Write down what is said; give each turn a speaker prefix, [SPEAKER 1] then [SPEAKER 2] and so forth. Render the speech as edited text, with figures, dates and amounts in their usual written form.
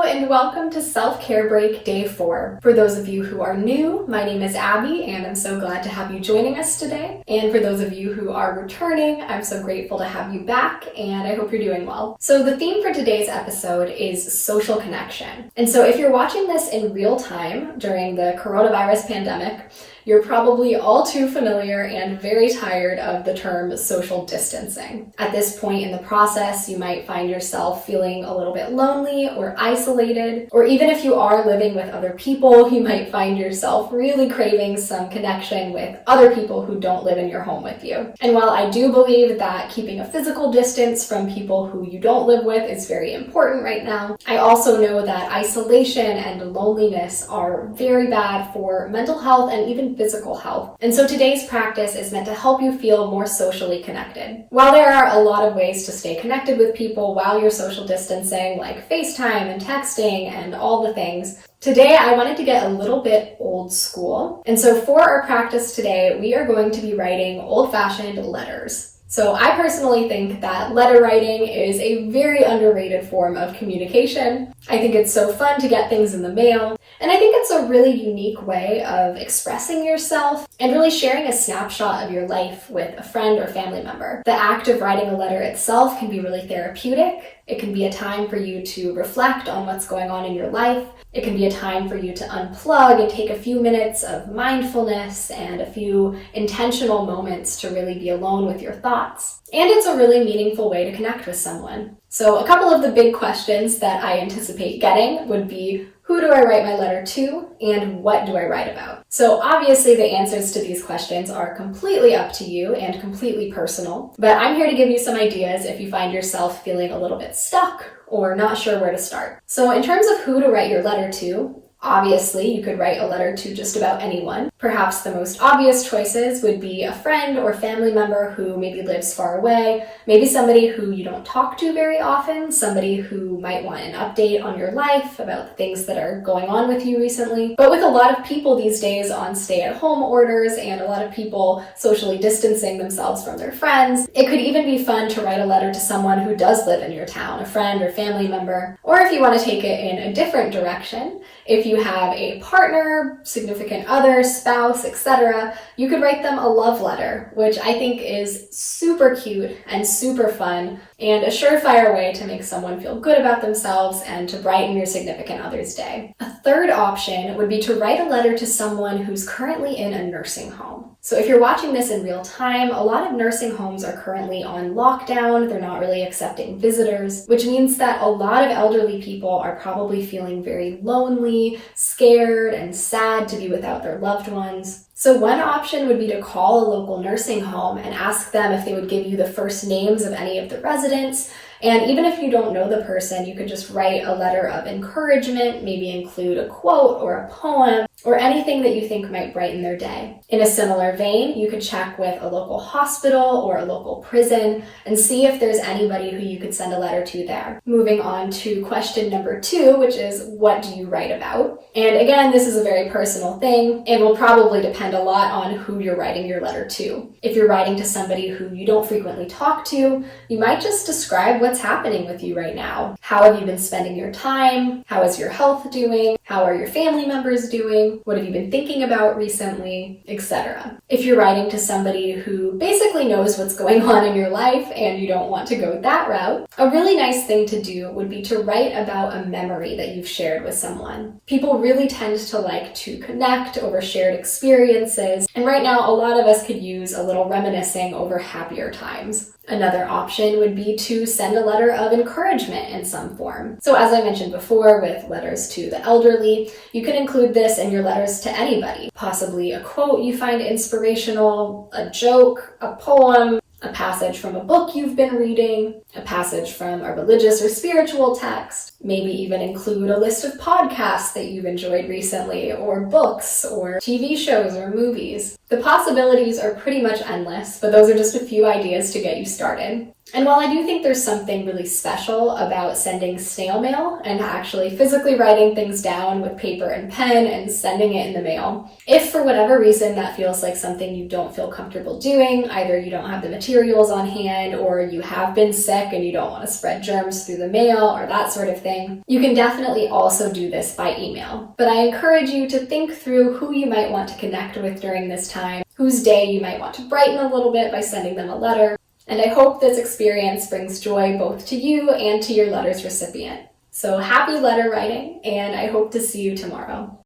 [SPEAKER 1] and welcome to Self-Care Break Day 4. For those of you who are new, my name is Abby and I'm so glad to have you joining us today. And for those of you who are returning, I'm so grateful to have you back and I hope you're doing well. So the theme for today's episode is social connection. And so if you're watching this in real time during the coronavirus pandemic, you're probably all too familiar and very tired of the term social distancing. At this point in the process, you might find yourself feeling a little bit lonely or isolated, or even if you are living with other people, you might find yourself really craving some connection with other people who don't live in your home with you. And while I do believe that keeping a physical distance from people who you don't live with is very important right now, I also know that isolation and loneliness are very bad for mental health and even physical health. And so today's practice is meant to help you feel more socially connected. While there are a lot of ways to stay connected with people while you're social distancing, like FaceTime and texting and all the things, today I wanted to get a little bit old school. And so for our practice today, we are going to be writing old-fashioned letters. So I personally think that letter writing is a very underrated form of communication. I think it's so fun to get things in the mail, and I think it's a really unique way of expressing yourself and really sharing a snapshot of your life with a friend or family member. The act of writing a letter itself can be really therapeutic. It can be a time for you to reflect on what's going on in your life. It can be a time for you to unplug and take a few minutes of mindfulness and a few intentional moments to really be alone with your thoughts. And it's a really meaningful way to connect with someone. So a couple of the big questions that I anticipate getting would be, who do I write my letter to, and what do I write about? So obviously the answers to these questions are completely up to you and completely personal, but I'm here to give you some ideas if you find yourself feeling a little bit stuck or not sure where to start. So in terms of who to write your letter to, obviously, you could write a letter to just about anyone. Perhaps the most obvious choices would be a friend or family member who maybe lives far away, maybe somebody who you don't talk to very often, somebody who might want an update on your life about the things that are going on with you recently. But with a lot of people these days on stay-at-home orders and a lot of people socially distancing themselves from their friends, it could even be fun to write a letter to someone who does live in your town, a friend or family member. Or if you want to take it in a different direction, if you have a partner, significant other, spouse, etc., you could write them a love letter, which I think is super cute and super fun and a surefire way to make someone feel good about themselves and to brighten your significant other's day. A third option would be to write a letter to someone who's currently in a nursing home. So if you're watching this in real time, a lot of nursing homes are currently on lockdown. They're not really accepting visitors, which means that a lot of elderly people are probably feeling very lonely, scared, and sad to be without their loved ones. So one option would be to call a local nursing home and ask them if they would give you the first names of any of the residents. And even if you don't know the person, you could just write a letter of encouragement, maybe include a quote or a poem or anything that you think might brighten their day. In a similar vein, you could check with a local hospital or a local prison and see if there's anybody who you could send a letter to there. Moving on to question number 2, which is, what do you write about? And again, this is a very personal thing and will probably depend a lot on who you're writing your letter to. If you're writing to somebody who you don't frequently talk to, you might just describe what's happening with you right now. How have you been spending your time? How is your health doing? How are your family members doing? What have you been thinking about recently? Etc. If you're writing to somebody who basically knows what's going on in your life and you don't want to go that route, a really nice thing to do would be to write about a memory that you've shared with someone. People really tend to like to connect over shared experiences, and right now a lot of us could use a little reminiscing over happier times. Another option would be to send a letter of encouragement in some form. So as I mentioned before, with letters to the elderly, you could include this in your letters to anybody. Possibly a quote you find inspirational, a joke, a poem, a passage from a book you've been reading, a passage from a religious or spiritual text, maybe even include a list of podcasts that you've enjoyed recently, or books, or TV shows or movies. The possibilities are pretty much endless, but those are just a few ideas to get you started. And while I do think there's something really special about sending snail mail and actually physically writing things down with paper and pen and sending it in the mail, if for whatever reason that feels like something you don't feel comfortable doing, either you don't have the materials on hand or you have been sick and you don't want to spread germs through the mail or that sort of thing, you can definitely also do this by email. But I encourage you to think through who you might want to connect with during this time, whose day you might want to brighten a little bit by sending them a letter. And I hope this experience brings joy both to you and to your letter's recipient. So happy letter writing, and I hope to see you tomorrow.